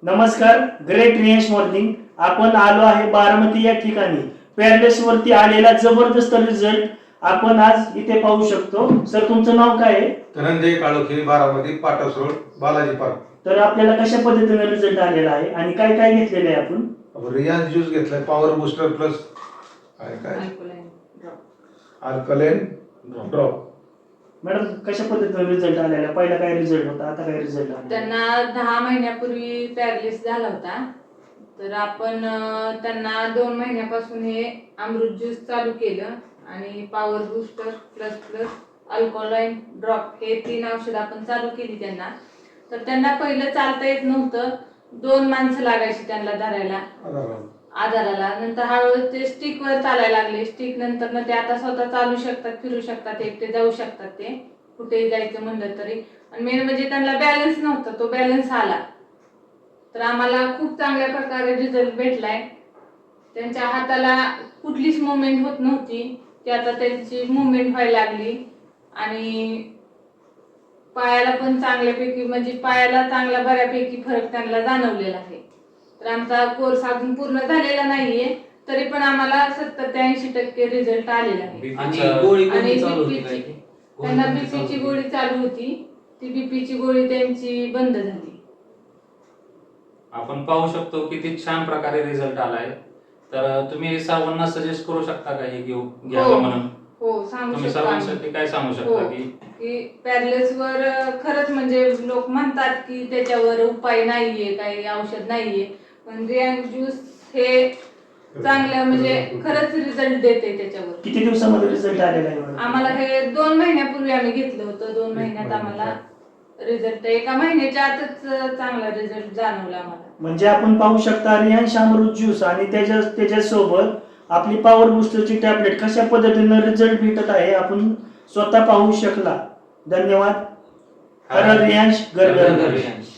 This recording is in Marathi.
नमस्कार, ग्रेट रियांश मॉर्निंग. आपण आलो आहे बारामती या ठिकाणी. पॅरलेस वरती आलेला जबरदस्त रिझल्ट आपण आज इथे पाहू शकतो. सर, तुमचं नाव काय आहे? Dhananjay Kalokhe, Baramati, Patas road, Balaji park. तर आपल्याला कशा पद्धतीने रिझल्ट आलेला आहे आणि काय काय घेतलेलं आहे आपण? रियांश ज्यूस घेतलाय, पॉवर बूस्टर प्लस काय अल्कलेन ड्रॉप. मॅडम, कशा पद्धतीने रिझल्ट आलेला आहे? पहिला काय रिझल्ट होता, आता काय रिझल्ट आला? त्यांना 10 महिन्यापूर्वी पॅरालिसिस झाला होता. तर आपण त्यांना 2 महिन्यापासून हे अमृत ज्यूस चालू केलं आणि power booster plus plus alkaline drop हे 3 औषध आपण चालू केली त्यांना. तर त्यांना पहिलं चालता येत नव्हतं, 2 माणसं लागायची त्यांना धरायला आधाराला. नंतर हळूहळू ते स्टिकवर चालायला लागले. स्टिक नंतर ते आता स्वतः चालू शकतात, फिरू शकतात, एकटे जाऊ शकतात, ते कुठेही जायचं म्हणलं तरी. आणि मेन म्हणजे त्यांना बॅलन्स नव्हता, तो बॅलन्स आला. तर आम्हाला खूप चांगल्या प्रकारे रिझल्ट भेटलाय. त्यांच्या हाताला कुठलीच मुवमेंट होत नव्हती, ती आता त्यांची मुवमेंट व्हायला लागली. आणि पायाला पण चांगल्यापैकी, म्हणजे पायाला चांगला बऱ्यापैकी फरक त्यांना जाणवलेला आहे. तर आमचा कोर्स अजून पूर्ण झालेला नाहीये, तरी पण आम्हाला 70 ते 80% रिझल्ट आलेला आहे. आणि त्यांना बीपीची गोळी चालू होती, ती बीपीची गोळी त्यांची बंद झाली. आपण पाहू शकतो किती छान प्रकारे रिझल्ट आलाय. तर तुम्ही सर्वांना सजेस्ट करू शकता का हे घ्यावं म्हणून? हो, सांगू तुम्ही शकतो. सर्वांसाठी काय सांगू शकता की पॅरालिसिस वर खरंच म्हणजे लोक म्हणतात की त्याच्यावर उपाय नाहीये, काही औषध नाहीये, पण रियांश ज्यूस हे चांगलं म्हणजे खरंच रिझल्ट देते त्याच्यावर. किती दिवसामध्ये रिझल्ट आलेला आहे मॅडम? आम्हाला हे 2 महिन्यापूर्वी आम्ही घेतलं होतं. 2 महिन्यात आम्हाला रिझल्ट, 1 महिन्याच्या आतच चांगला रिझल्ट जाणवला आम्हाला. म्हणजे आपण पाहू शकता रियांश अमृत ज्यूस आणि त्याच्यासोबत आपली पॉवर बूस्टरची टॅबलेट कशा पद्धतीने रिझल्ट भेटत आहे आपण स्वतः पाहू शकला. धन्यवाद. हर रियांश, घर घर रियांश.